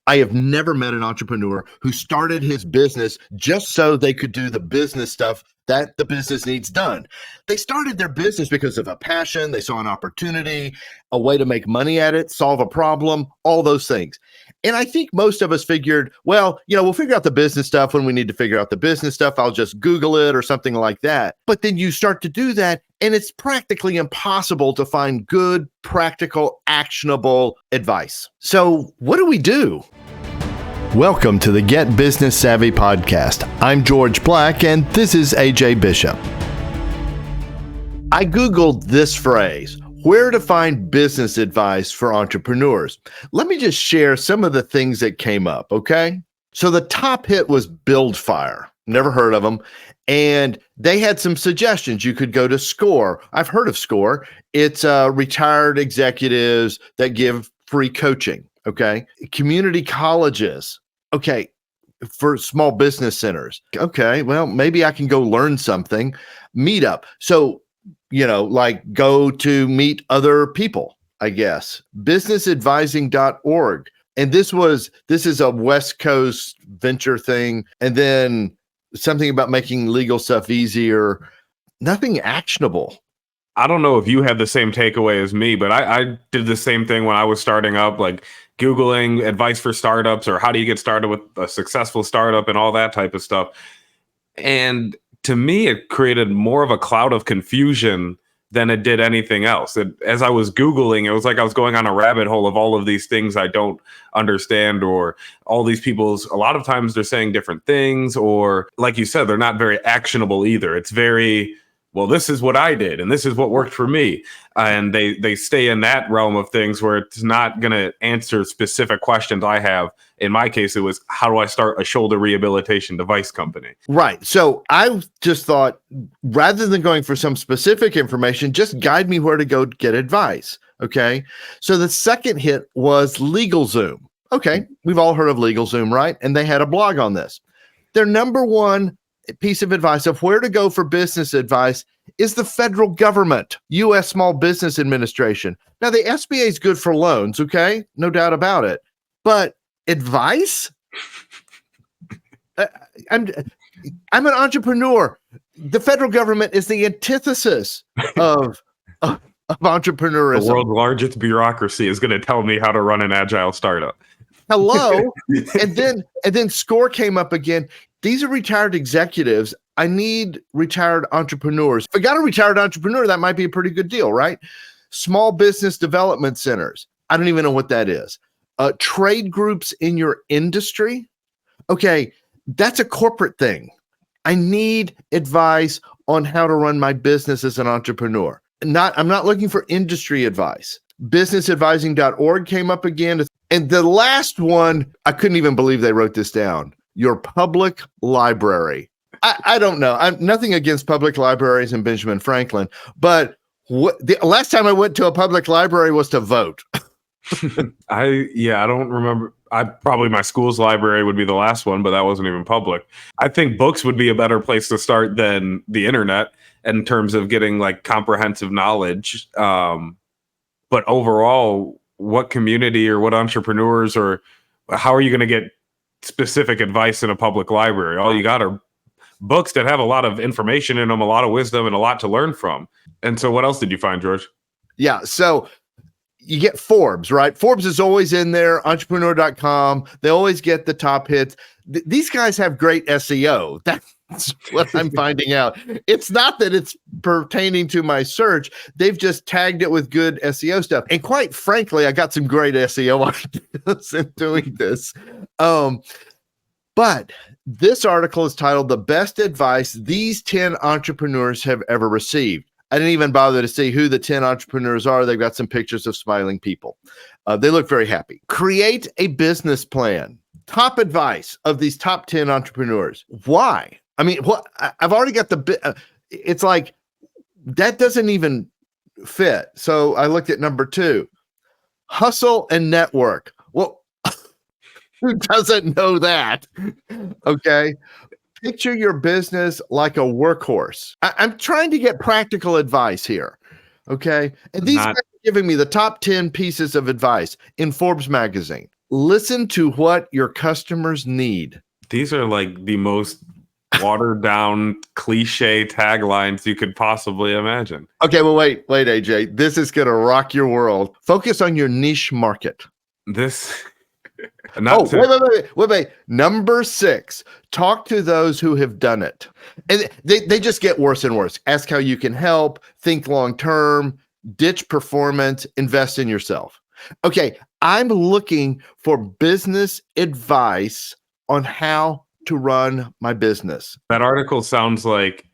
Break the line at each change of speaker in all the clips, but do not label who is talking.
I have never met an entrepreneur who started his business just so they could do the business stuff that the business needs done. They started their business because of a passion. They saw an opportunity, a way to make money at it, solve a problem, all those things. And I think most of us figured, well, we'll figure out the business stuff when we need to figure out the business stuff. I'll just Google it or something like that. But then you start to do that, and it's practically impossible to find good, practical, actionable advice. So what do we do? Welcome to the Get Business Savvy podcast. I'm George Black, and this is AJ Bishop. I Googled this phrase, where to find business advice for entrepreneurs. Let me just share some of the things that came up, okay? So the top hit was BuildFire. Never heard of them. And they had some suggestions. You could go to SCORE. I've heard of SCORE. It's retired executives that give free coaching, okay? Community colleges, okay, for small business centers. Okay, well, maybe I can go learn something. Meetup. So, like go to meet other people, I guess. Businessadvising.org. And this is a West Coast venture thing. And then something about making legal stuff easier. Nothing actionable.
I don't know if you had the same takeaway as me, but I did the same thing when I was starting up, like Googling advice for startups or how do you get started with a successful startup and all that type of stuff. And to me, it created more of a cloud of confusion than it did anything else. As I was Googling, it was like I was going on a rabbit hole of all of these things I don't understand, or all these a lot of times they're saying different things, or like you said, they're not very actionable either. It's very, well, this is what I did and this is what worked for me. And they stay in that realm of things where it's not going to answer specific questions I have. In my case, it was, how do I start a shoulder rehabilitation device company?
Right. So I just thought, rather than going for some specific information, just guide me where to go get advice. Okay. So the second hit was LegalZoom. Okay. We've all heard of LegalZoom, right? And they had a blog on this. Their number one piece of advice of where to go for business advice is the federal government, U.S. Small Business Administration. Now, the SBA is good for loans, okay? No doubt about it. But advice? I'm an entrepreneur. The federal government is the antithesis of entrepreneurism.
The world's largest bureaucracy is going to tell me how to run an agile startup.
Hello. and then SCORE came up again. These are retired executives. I need retired entrepreneurs. If I got a retired entrepreneur, that might be a pretty good deal, right? Small business development centers. I don't even know what that is. Trade groups in your industry. Okay, that's a corporate thing. I need advice on how to run my business as an entrepreneur. I'm not looking for industry advice. Businessadvising.org came up again. And the last one, I couldn't even believe they wrote this down. Your public library. I don't know. I'm nothing against public libraries and Benjamin Franklin, but the last time I went to a public library was to vote.
I don't remember. Probably my school's library would be the last one, but that wasn't even public. I think books would be a better place to start than the internet in terms of getting like comprehensive knowledge. But overall, what community or what entrepreneurs or how are you going to get specific advice in a public library? All you got are books that have a lot of information in them, a lot of wisdom, and a lot to learn from. And so what else did you find, George?
Yeah. So you get Forbes, right? Forbes is always in there, entrepreneur.com. They always get the top hits. These guys have great SEO. That's what I'm finding out. It's not that it's pertaining to my search. They've just tagged it with good SEO stuff. And quite frankly, I got some great SEO ideas in doing this. But this article is titled The Best Advice These 10 Entrepreneurs Have Ever Received. I didn't even bother to see who the 10 entrepreneurs are. They've got some pictures of smiling people. They look very happy. Create a business plan. Top advice of these top 10 entrepreneurs. Why? I mean, I've already got it's like, that doesn't even fit. So I looked at number 2. Hustle and network. Well, who doesn't know that? Okay. Picture your business like a workhorse. I'm trying to get practical advice here. Okay. And these guys are giving me the top 10 pieces of advice in Forbes magazine. Listen to what your customers need.
These are like the most watered down cliche taglines you could possibly imagine.
Okay, well, wait, AJ. This is going to rock your world. Focus on your niche market.
This,
Oh,
not to,
wait. Number 6, talk to those who have done it. And they just get worse and worse. Ask how you can help, think long term, ditch performance, invest in yourself. Okay, I'm looking for business advice on how to run my business.
that article sounds like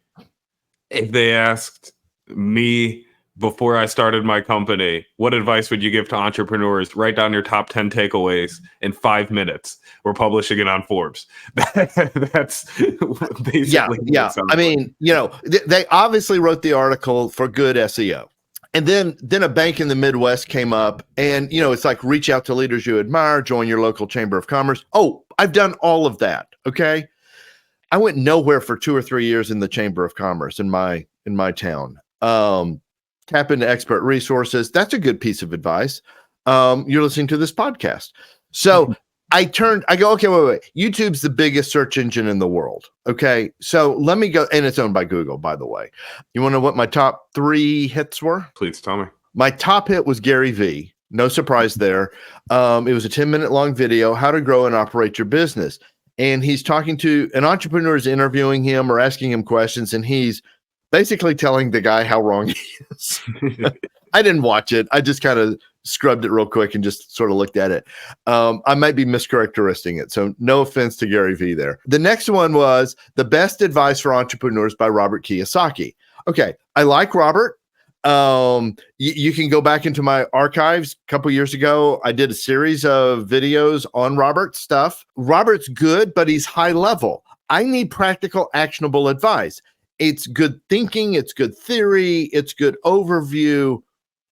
if they asked me before I started my company, what advice would you give to entrepreneurs? Write down your top 10 takeaways in 5 minutes. We're publishing it on Forbes. That's basically what it sounds
I mean, they obviously wrote the article for good SEO. And then a bank in the Midwest came up and, it's like reach out to leaders you admire, join your local chamber of commerce. Oh, I've done all of that. Okay. I went nowhere for 2 or 3 years in the chamber of commerce in my town. Tap into expert resources. That's a good piece of advice. You're listening to this podcast. So I go, okay, wait. YouTube's the biggest search engine in the world. Okay. So let me go, and it's owned by Google, by the way. You want to know what my top 3 hits were?
Please tell me.
My top hit was Gary V. No surprise there. It was a 10-minute long video, how to grow and operate your business. And he's talking to an entrepreneur, is interviewing him or asking him questions, and he's basically telling the guy how wrong he is. I didn't watch it. I just kind of scrubbed it real quick and just sort of looked at it. I might be mischaracterizing it. So no offense to Gary V there. The next one was The Best Advice for Entrepreneurs by Robert Kiyosaki. Okay. I like Robert. You can go back into my archives. A couple years ago, I did a series of videos on Robert's stuff. Robert's good, but he's high level. I need practical, actionable advice. It's good thinking, it's good theory, it's good overview,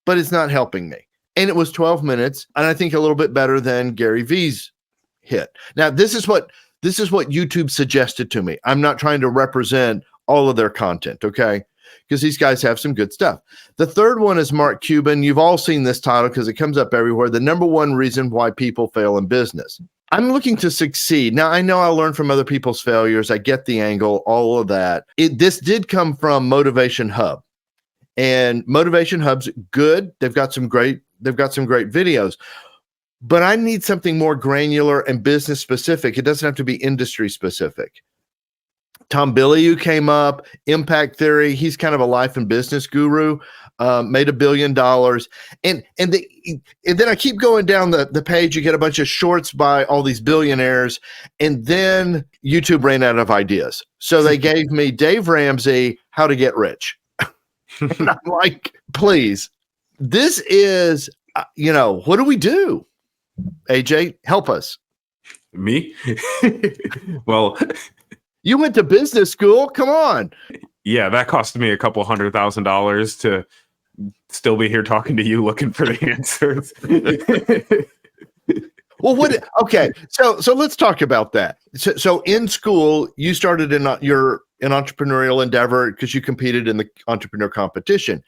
but it's not helping me. And it was 12 minutes, and I think a little bit better than Gary V's hit. Now, this is what YouTube suggested to me. I'm not trying to represent all of their content, okay? Because these guys have some good stuff. The third one is Mark Cuban. You've all seen this title because it comes up everywhere. The number one reason why people fail in business. I'm looking to succeed. Now, I know I'll learn from other people's failures. I get the angle, all of that. This did come from Motivation Hub. And Motivation Hub's good. They've got some great videos. But I need something more granular and business specific. It doesn't have to be industry specific. Tom Bilyeu came up, Impact Theory. He's kind of a life and business guru, made $1 billion. And then I keep going down the page. You get a bunch of shorts by all these billionaires. And then YouTube ran out of ideas. So they gave me Dave Ramsey, How to Get Rich. And I'm like, please, this is, what do we do? AJ, help us.
Me? Well,
you went to business school. Come on.
Yeah, that cost me a couple $100,000 to still be here talking to you looking for the answers.
Well, okay. So let's talk about that. So in school, you started in your entrepreneurial endeavor because you competed in the entrepreneur competition.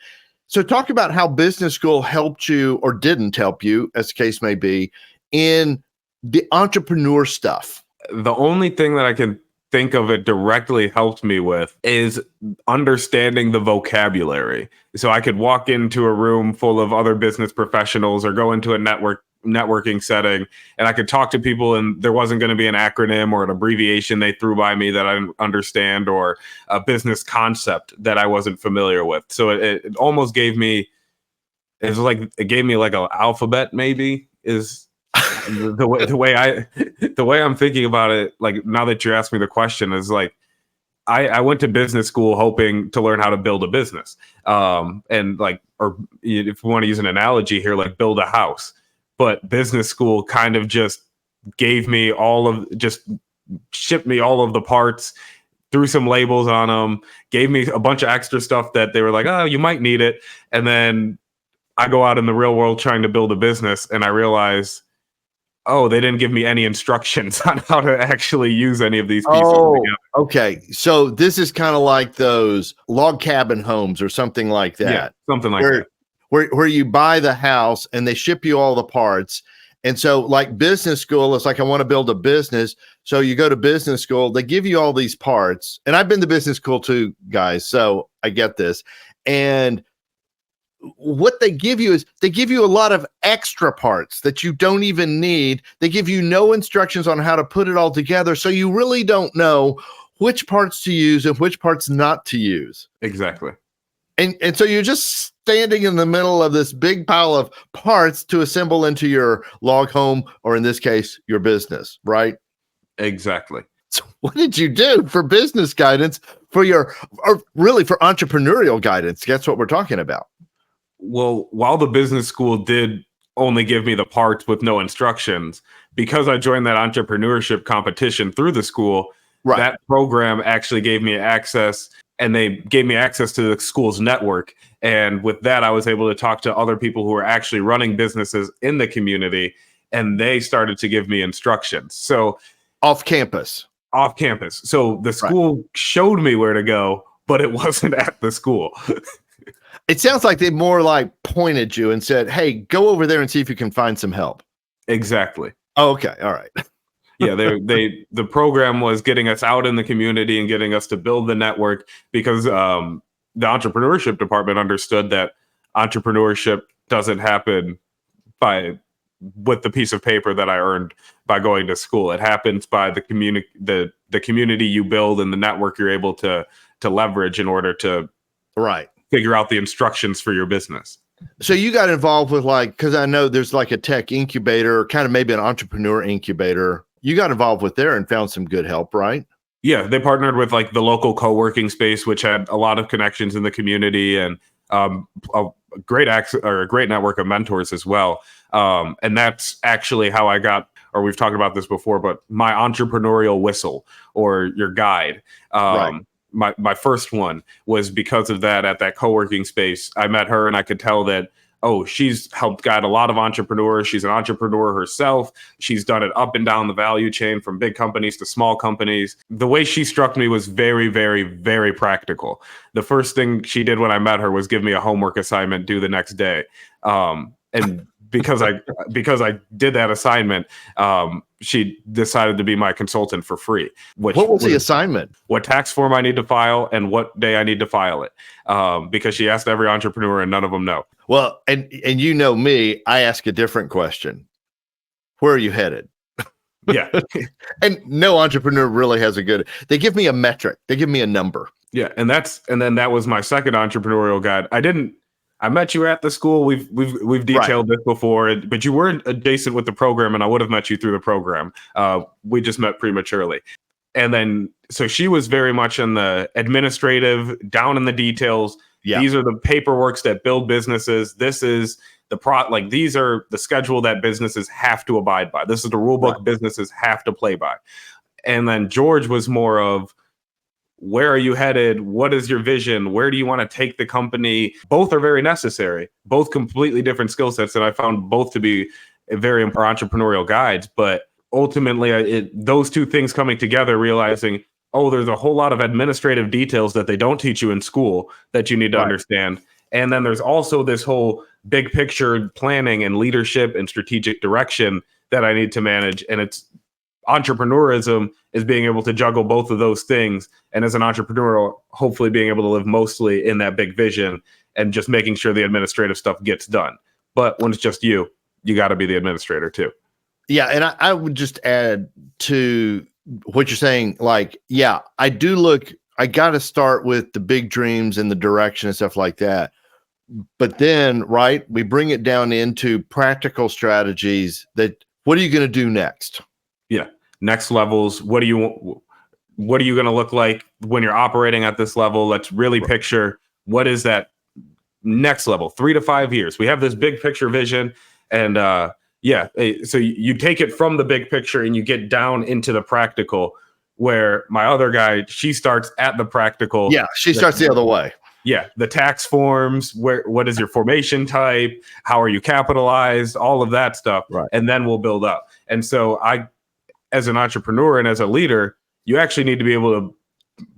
So talk about how business school helped you or didn't help you, as the case may be, in the entrepreneur stuff.
The only thing that I can think of it directly helped me with is understanding the vocabulary. So I could walk into a room full of other business professionals or go into a networking setting, and I could talk to people, and there wasn't going to be an acronym or an abbreviation they threw by me that I didn't understand, or a business concept that I wasn't familiar with. So it almost gave me, it gave me like an alphabet, maybe, is the way I'm thinking about it. Like, now that you asked me the question, is like, I went to business school hoping to learn how to build a business, and like, or if we want to use an analogy here, like build a house. But business school kind of just shipped me all of the parts, threw some labels on them, gave me a bunch of extra stuff that they were like, oh, you might need it. And then I go out in the real world trying to build a business, and I realize, oh, they didn't give me any instructions on how to actually use any of these pieces together.
Okay. So this is kind of like those log cabin homes or something like that.
Yeah, something like that.
Where you buy the house and they ship you all the parts, And so, like business school, it's like I want to build a business. So you go to business school, they give you all these parts. And I've been to business school too, guys. So I get this. And what they give you is they give you a lot of extra parts that you don't even need. They give you no instructions on how to put it all together. So you really don't know which parts to use and which parts not to use.
Exactly.
And so you're just standing in the middle of this big pile of parts to assemble into your log home, or in this case, your business, right?
Exactly.
So what did you do for business guidance for your, or really for entrepreneurial guidance? That's what we're talking about.
Well, while the business school did only give me the parts with no instructions, because I joined that entrepreneurship competition through the school,
Right.
that program actually gave me access, and they gave me access to the school's network. And with that, I was able to talk to other people who were actually running businesses in the community, and they started to give me instructions. So
Off campus.
off campus. So the school showed me where to go, but it wasn't at the school.
It sounds like they more like pointed you and said, hey, go over there and see if you can find some help.
Exactly.
Oh, okay. All right.
Yeah, the program was getting us out in the community and getting us to build the network, because the entrepreneurship department understood that entrepreneurship doesn't happen with the piece of paper that I earned by going to school. It happens by the community you build and the network you're able to leverage in order to figure out the instructions for your business.
So you got involved with, like, because I know there's like a tech incubator, kind of maybe an entrepreneur incubator. You got involved with there and found some good help, right?
Yeah, they partnered with like the local co-working space, which had a lot of connections in the community, and a great network of mentors as well. And that's actually how I got, or we've talked about this before, but my entrepreneurial whistle, or your guide. My first one was because of that. At that co-working space, I met her and I could tell that, oh, she's helped guide a lot of entrepreneurs. She's an entrepreneur herself. She's done it up and down the value chain, from big companies to small companies. The way she struck me was very, very, very practical. The first thing she did when I met her was give me a homework assignment due the next day. And because I did that assignment, she decided to be my consultant for free.
What was the assignment?
What tax form I need to file and what day I need to file it. Because she asked every entrepreneur and none of them know.
Well, and you know me, I ask a different question. Where are you headed?
Yeah.
And no entrepreneur really has they give me a metric. They give me a number.
Yeah. And then that was my second entrepreneurial guide. I met you at the school. We've detailed this before, but you weren't adjacent with the program, and I would have met you through the program. We just met prematurely. And then, so she was very much in the administrative, down in the details. Yeah. These are the paperworks that build businesses. This is these are the schedule that businesses have to abide by. This is the rule book businesses have to play by. And then George was more of, where are you headed? What is your vision? Where do you want to take the company? Both are very necessary, both completely different skill sets. And I found both to be very entrepreneurial guides. But ultimately, those two things coming together, realizing, oh, there's a whole lot of administrative details that they don't teach you in school that you need to understand. And then there's also this whole big picture planning and leadership and strategic direction that I need to manage. And it's entrepreneurism is being able to juggle both of those things. And as an entrepreneur, hopefully being able to live mostly in that big vision and just making sure the administrative stuff gets done. But when it's just you got to be the administrator too.
Yeah. And I would just add to what you're saying, like, yeah, I got to start with the big dreams and the direction and stuff like that. But then, we bring it down into practical strategies that, what are you going to do next?
Yeah. Next levels. What are you going to look like when you're operating at this level? Let's really picture, what is that next level, 3 to 5 years. We have this big picture vision, and so you take it from the big picture and you get down into the practical, where my other guy, she starts at the practical.
Yeah, she starts the other way.
Yeah, the tax forms, what is your formation type, how are you capitalized, all of that stuff, and then we'll build up. And so as an entrepreneur and as a leader, you actually need to be able to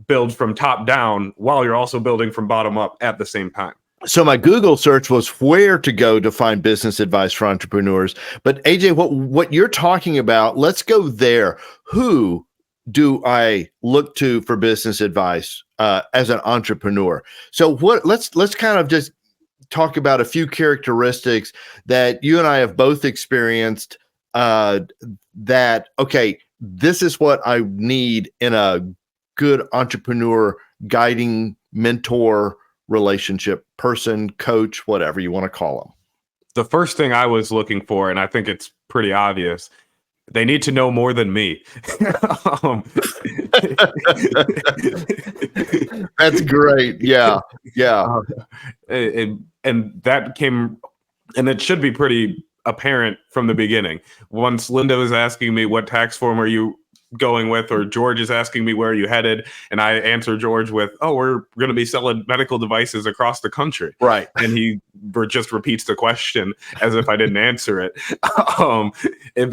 build from top down while you're also building from bottom up at the same time.
So my Google search was where to go to find business advice for entrepreneurs. But AJ, what you're talking about, let's go there. Who do I look to for business advice as an entrepreneur? So what? Let's kind of just talk about a few characteristics that you and I have both experienced. Uh, that okay, this is what I need in a good entrepreneur, guiding mentor relationship, person, coach, whatever you want to call them.
The first thing I was looking for, and I think it's pretty obvious, they need to know more than me. um,
That's great. Yeah. Yeah.
uh, and that came, and it should be pretty apparent from the beginning. Once Linda was asking me, what tax form are you going with, or George is asking me, where are you headed, and I answer George with, oh, we're going to be selling medical devices across the country,
Right.
and he just repeats the question as if I didn't answer it. um, it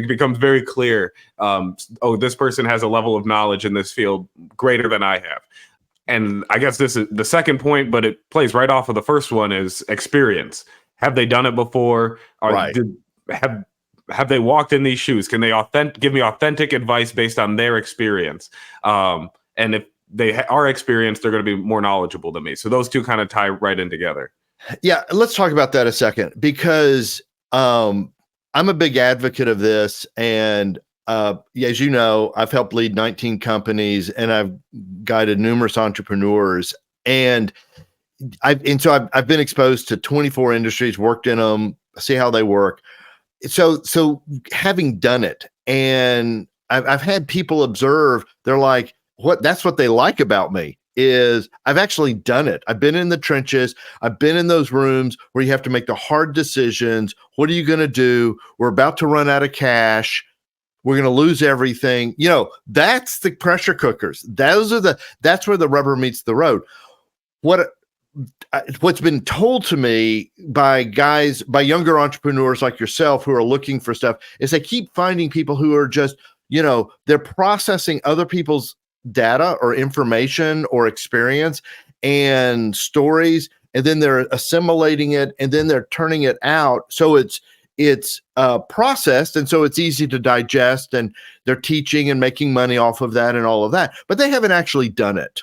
becomes very clear, oh, this person has a level of knowledge in this field greater than I have. And I guess this is the second point, but it plays right off of the first one, is experience. Have they done it before?
Right.
Have they walked in these shoes? Can they give me authentic advice based on their experience? And if they are experienced, they're going to be more knowledgeable than me. So those two kind of tie right in together.
Yeah, let's talk about that a second, because I'm a big advocate of this. And as you know, I've helped lead 19 companies and I've guided numerous entrepreneurs. And I've been exposed to 24 industries, worked in them, see how they work. So having done it, and I've had people observe, they're like, that's what they like about me is I've actually done it. I've been in the trenches. I've been in those rooms where you have to make the hard decisions. What are you going to do? We're about to run out of cash. We're going to lose everything. That's the pressure cookers. That's where the rubber meets the road. What's been told to me by younger entrepreneurs like yourself who are looking for stuff is they keep finding people who are just, they're processing other people's data or information or experience and stories, and then they're assimilating it and then they're turning it out. So it's processed, and so it's easy to digest, and they're teaching and making money off of that and all of that, but they haven't actually done it.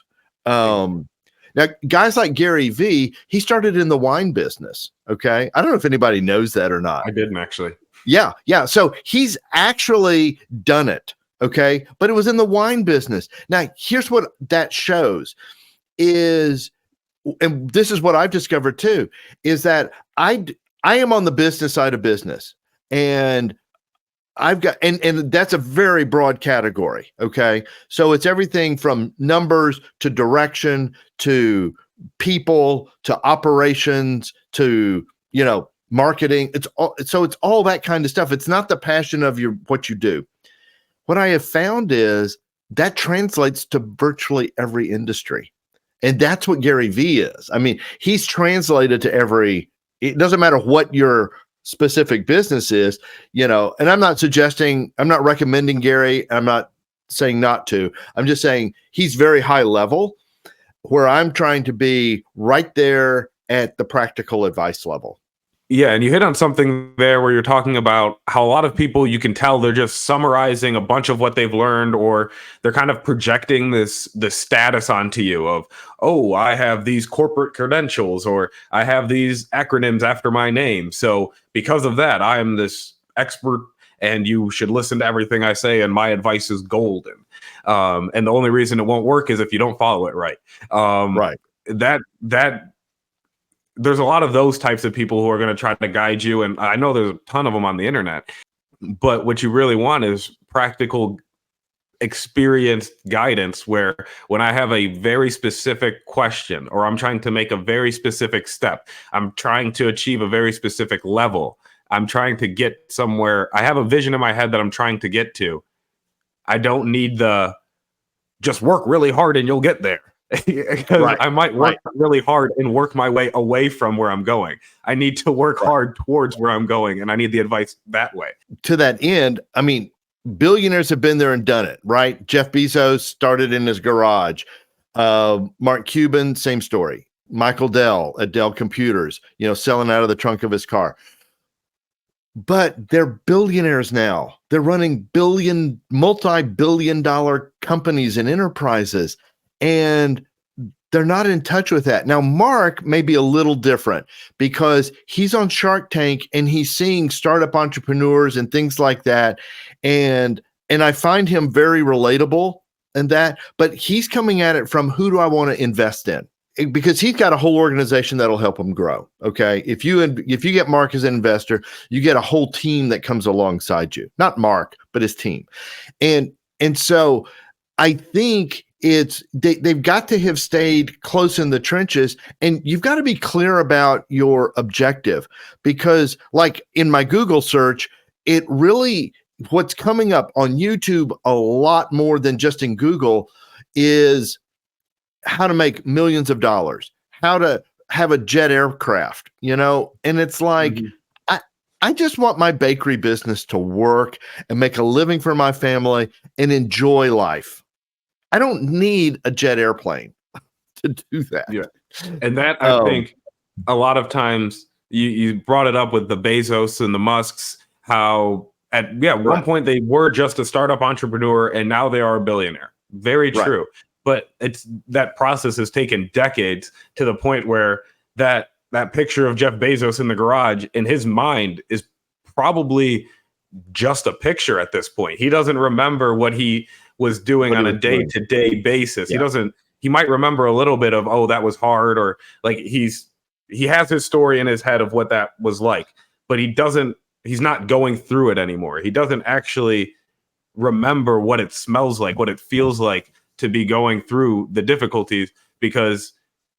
Now, guys like Gary V, he started in the wine business. Okay. I don't know if anybody knows that or not.
I didn't actually.
Yeah. Yeah. So he's actually done it. Okay. But it was in the wine business. Now, here's what that shows is, and this is what I've discovered too, is that I am on the business side of business, and I've got, and that's a very broad category. Okay. So it's everything from numbers to direction to people to operations to, marketing. It's all that kind of stuff. It's not the passion of what you do. What I have found is that translates to virtually every industry. And that's what Gary V is. I mean, he's translated to it doesn't matter what your specific business is, and I'm not recommending Gary. I'm not saying not to. I'm just saying he's very high level, where I'm trying to be right there at the practical advice level.
Yeah, and you hit on something there where you're talking about how a lot of people, you can tell they're just summarizing a bunch of what they've learned, or they're kind of projecting the status onto you of, oh, I have these corporate credentials, or I have these acronyms after my name. So because of that, I am this expert and you should listen to everything I say and my advice is golden. And the only reason it won't work is if you don't follow it right.
Right.
There's a lot of those types of people who are going to try to guide you. And I know there's a ton of them on the internet, but what you really want is practical, experienced guidance, where when I have a very specific question, or I'm trying to make a very specific step, I'm trying to achieve a very specific level, I'm trying to get somewhere, I have a vision in my head that I'm trying to get to. I don't need just work really hard and you'll get there. Because
Right.
I might work really hard and work my way away from where I'm going. I need to work hard towards where I'm going, and I need the advice that way.
To that end, I mean, billionaires have been there and done it, right? Jeff Bezos started in his garage. Mark Cuban, same story. Michael Dell at Dell Computers, selling out of the trunk of his car. But they're billionaires now. They're running multi-billion dollar companies and enterprises, and they're not in touch with that. Now, Mark may be a little different because he's on Shark Tank and he's seeing startup entrepreneurs and things like that. And I find him very relatable in that, but he's coming at it from, who do I want to invest in? Because he's got a whole organization that'll help him grow. Okay. If you get Mark as an investor, you get a whole team that comes alongside you, not Mark, but his team. And so I think they've got to have stayed close in the trenches, and you've got to be clear about your objective, because like in my Google search, what's coming up on YouTube a lot more than just in Google is how to make millions of dollars, how to have a jet aircraft, and it's like, I just want my bakery business to work and make a living for my family and enjoy life. I don't need a jet airplane to do that.
Yeah. And that, I think a lot of times you brought it up with the Bezos and the Musks, how at one point they were just a startup entrepreneur and now they are a billionaire. Very true. Right. But that process has taken decades, to the point where that picture of Jeff Bezos in the garage in his mind is probably just a picture at this point. He doesn't remember what he was doing on a day-to-day basis. Yeah. He might remember a little bit of, oh, that was hard, or like he has his story in his head of what that was like, but he's not going through it anymore. He doesn't actually remember what it smells like, what it feels like to be going through the difficulties, because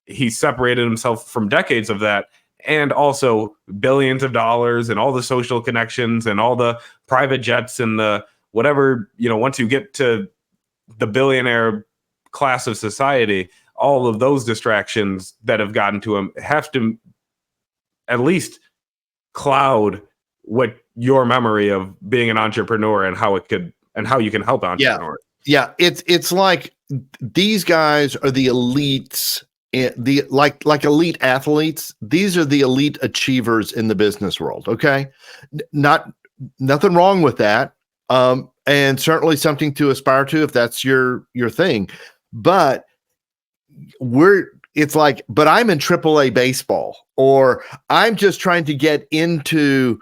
he separated himself from decades of that, and also billions of dollars and all the social connections and all the private jets and the whatever, once you get to the billionaire class of society, all of those distractions that have gotten to him have to at least cloud what your memory of being an entrepreneur and how you can help entrepreneurs.
Yeah, it's like these guys are the elites, like elite athletes. These are the elite achievers in the business world. Okay, nothing wrong with that, and certainly something to aspire to if that's your thing. But but I'm in AAA baseball, or I'm just trying to get into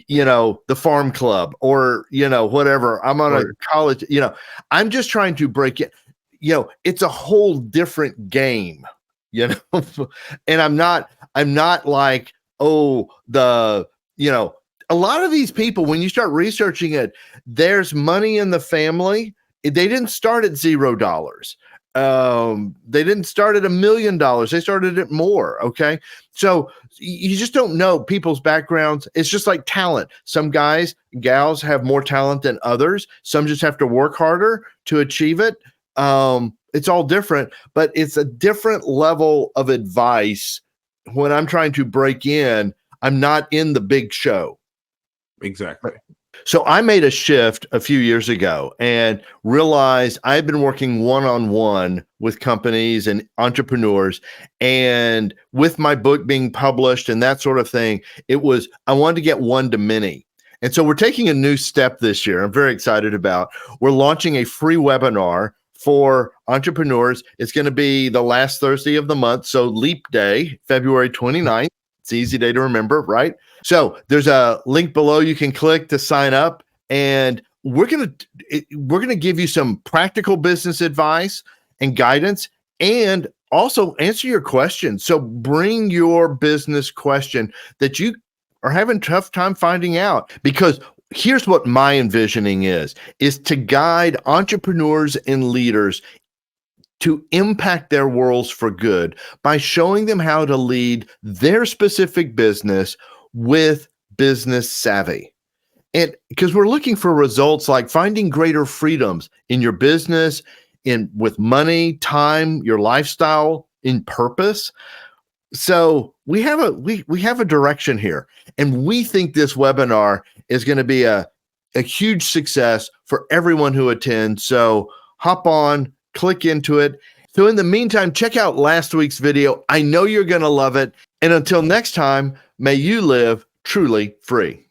the farm club, or whatever. I'm on a college, I'm just trying to break it. It's a whole different game, and I'm not like, a lot of these people, when you start researching it, there's money in the family. They didn't start at $0. They didn't start at $1 million. They started at more. Okay. So you just don't know people's backgrounds. It's just like talent. Some guys, gals have more talent than others. Some just have to work harder to achieve it. It's all different, but it's a different level of advice. When I'm trying to break in, I'm not in the big show.
Exactly.
So I made a shift a few years ago and realized I've been working one-on-one with companies and entrepreneurs, and with my book being published and that sort of thing, I wanted to get one to many. And so we're taking a new step this year. I'm very excited about. We're launching a free webinar for entrepreneurs. It's going to be the last Thursday of the month. So Leap Day, February 29th. It's an easy day to remember, right? So there's a link below you can click to sign up, and we're going to give you some practical business advice and guidance, and also answer your questions. So bring your business question that you are having a tough time finding out, because here's what my envisioning is to guide entrepreneurs and leaders to impact their worlds for good by showing them how to lead their specific business with business savvy. And because we're looking for results like finding greater freedoms in your business, with money, time, your lifestyle, in purpose. So we have a direction here, and we think this webinar is going to be a huge success for everyone who attends. So hop on, click into it. So in the meantime, check out last week's video. I know you're going to love it. And until next time, may you live truly free.